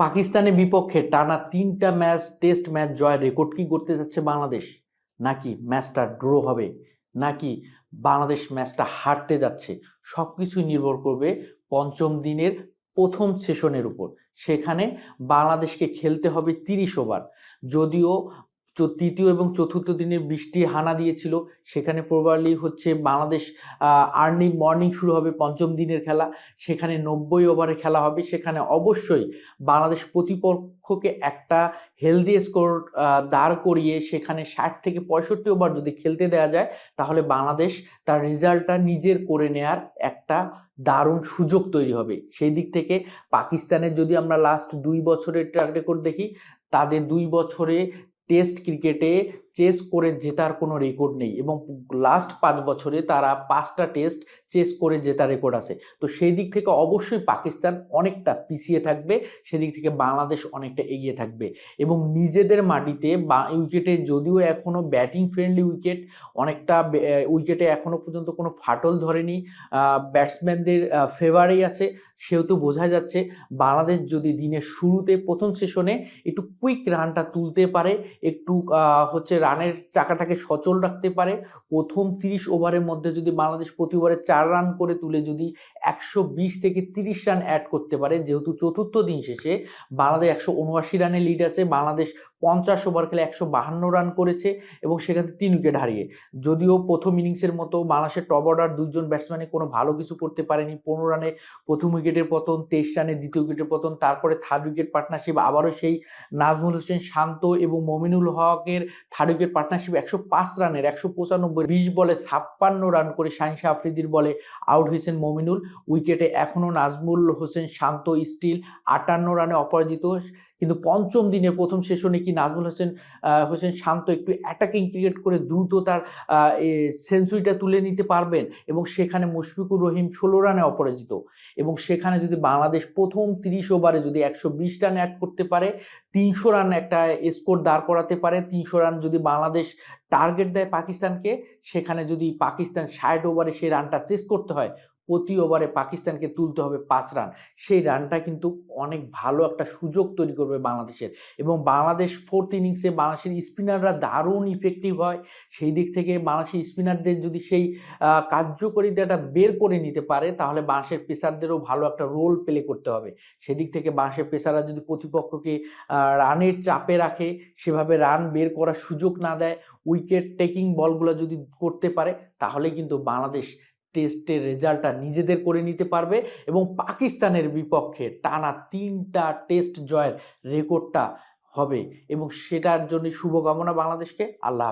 পাকিস্তানের বিপক্ষে টানা ৩টা টেস্ট ম্যাচ জয়ের রেকর্ড কি করতে যাচ্ছে বাংলাদেশ? নাকি ম্যাচটা ড্র হবে? নাকি বাংলাদেশ ম্যাচটা হারতে যাচ্ছে? সবকিছুই নির্ভর করবে পঞ্চম দিনের প্রথম সেশনের উপর। সেখানে বাংলাদেশকে খেলতে হবে ৩০ ওভার। যদিও তৃতীয় এবং চতুর্থ দিনের বৃষ্টি হানা দিয়েছিল, সেখানে প্রবাবলি হচ্ছে বাংলাদেশ আর্লি মর্নিং শুরু হবে পঞ্চম দিনের খেলা। সেখানে ৯০ ওভারে খেলা হবে। সেখানে অবশ্যই বাংলাদেশ প্রতিপক্ষকে একটা হেলদি স্কোর দাঁড় করিয়ে সেখানে ৬০ থেকে ৬৫ ওভার যদি খেলতে দেওয়া যায়, তাহলে বাংলাদেশ তার রেজাল্টটা নিজের করে নেয়ার একটা দারুণ সুযোগ তৈরি হবে। সেই দিক থেকে পাকিস্তানের যদি আমরা লাস্ট ২ বছরের ট্র্যাক রেকর্ড দেখি, তাদের ২ বছরে টেস্ট ক্রিকেটে চেস করে জেতার কোনো রেকর্ড নেই এবং লাস্ট ৫ বছরে তারা ৫টা টেস্ট চেস করে জেতার রেকর্ড আছে। তো সেই দিক থেকে অবশ্যই পাকিস্তান অনেকটা পিছিয়ে থাকবে, সেদিক থেকে বাংলাদেশ অনেকটা এগিয়ে থাকবে এবং নিজেদের মাটিতে উইকেটে যদিও এখনো ব্যাটিং ফ্রেন্ডলি উইকেট, অনেকটা উইকেটে এখনো পর্যন্ত কোনো ফাটল ধরেনি, ব্যাটসম্যানদের ফেভারেই আছে, সেহেতু বোঝা যাচ্ছে বাংলাদেশ যদি দিনের শুরুতে প্রথম সেশনে একটু কুইক রানটা তুলতে পারে, একটু হচ্ছে রানের চাকাটাকে সচল রাখতে পারে, প্রথম ৩০ ওভারের মধ্যে যদি বাংলাদেশ প্রতি ওভারে ৪ রান করে তুলে যদি ১২০ থেকে ৩০ রান অ্যাড করতে পারে, যেহেতু চতুর্থ দিন শেষে বাংলাদেশ ১৭৯ রানে লিড আছে, বাংলাদেশ ৫০ ওভার খেলে ১৫২ রান করেছে এবং সেখানে ৩ উইকেট হারিয়ে। যদিও প্রথম ইনিংসের মতো বাংলাদেশের টপ অর্ডার ২ জন ব্যাটসম্যানে কোনো ভালো কিছু করতে পারেনি। ১৫ রানে প্রথম উইকেটের পতন, ২৩ রানে দ্বিতীয় উইকেটের পতন, তারপরে থার্ড উইকেট পার্টনারশিপ আবারও সেই নাজমুল হোসেন শান্ত এবং মমিনুল হকের থার্ড উইকেট পার্টনারশিপ ১০৫ রানের ১৯৫ ২০ বলে ৫৬ রান করে শাহিন শাহ আফ্রিদির বলে আউট হয়েছেন মমিনুল। উইকেটে এখনও নাজমুল হোসেন শান্ত স্টিল ৫৮ রানে অপরাজিত। কিন্তু পঞ্চম দিনের প্রথম সেশনে কি নাজমুল হোসেন শান্ত একটু অ্যাটাকিং ক্রিকেট করে দ্রুত তার সেঞ্চুরিটা তুলে নিতে পারবেন এবং সেখানে মুশফিকুর রহিম ১৬ রানে অপরাজিত এবং সেখানে যদি বাংলাদেশ প্রথম ৩০ ওভারে যদি ১২০ রান অ্যাড করতে পারে, ৩০০ রান একটা স্কোর দাঁড় করাতে পারে, ৩০০ রান যদি বাংলাদেশ টার্গেট দেয় পাকিস্তানকে, সেখানে যদি পাকিস্তান ৬০ ওভারে সেই রানটা চেস করতে হয়, প্রতি ওভারে পাকিস্তানকে তুলতে হবে ৫ রান। সেই রানটা কিন্তু অনেক ভালো একটা সুযোগ তৈরি করবে বাংলাদেশের এবং বাংলাদেশ ফোর্থ ইনিংসে বাংলাদেশের স্পিনাররা দারুণ ইফেক্টিভ হয়। সেই দিক থেকে বাংলাদেশের স্পিনারদের যদি সেই কার্যকারিতাটা বের করে নিতে পারে, তাহলে বাংলাদেশের পেসারদেরও ভালো একটা রোল প্লে করতে হবে। সেদিক থেকে বাংলাদেশের পেসাররা যদি প্রতিপক্ষকে রানের চাপে রাখে, সেভাবে রান বের করার সুযোগ না দেয়, উইকেট টেকিং বলগুলো যদি করতে পারে, তাহলে কিন্তু বাংলাদেশ টেস্টের রেজাল্টটা নিজেদের করে নিতে পারবে এবং পাকিস্তানের বিপক্ষে টানা ৩টা টেস্ট জয়ের রেকর্ডটা হবে এবং সেটার জন্য শুভকামনা বাংলাদেশকে। আল্লাহ।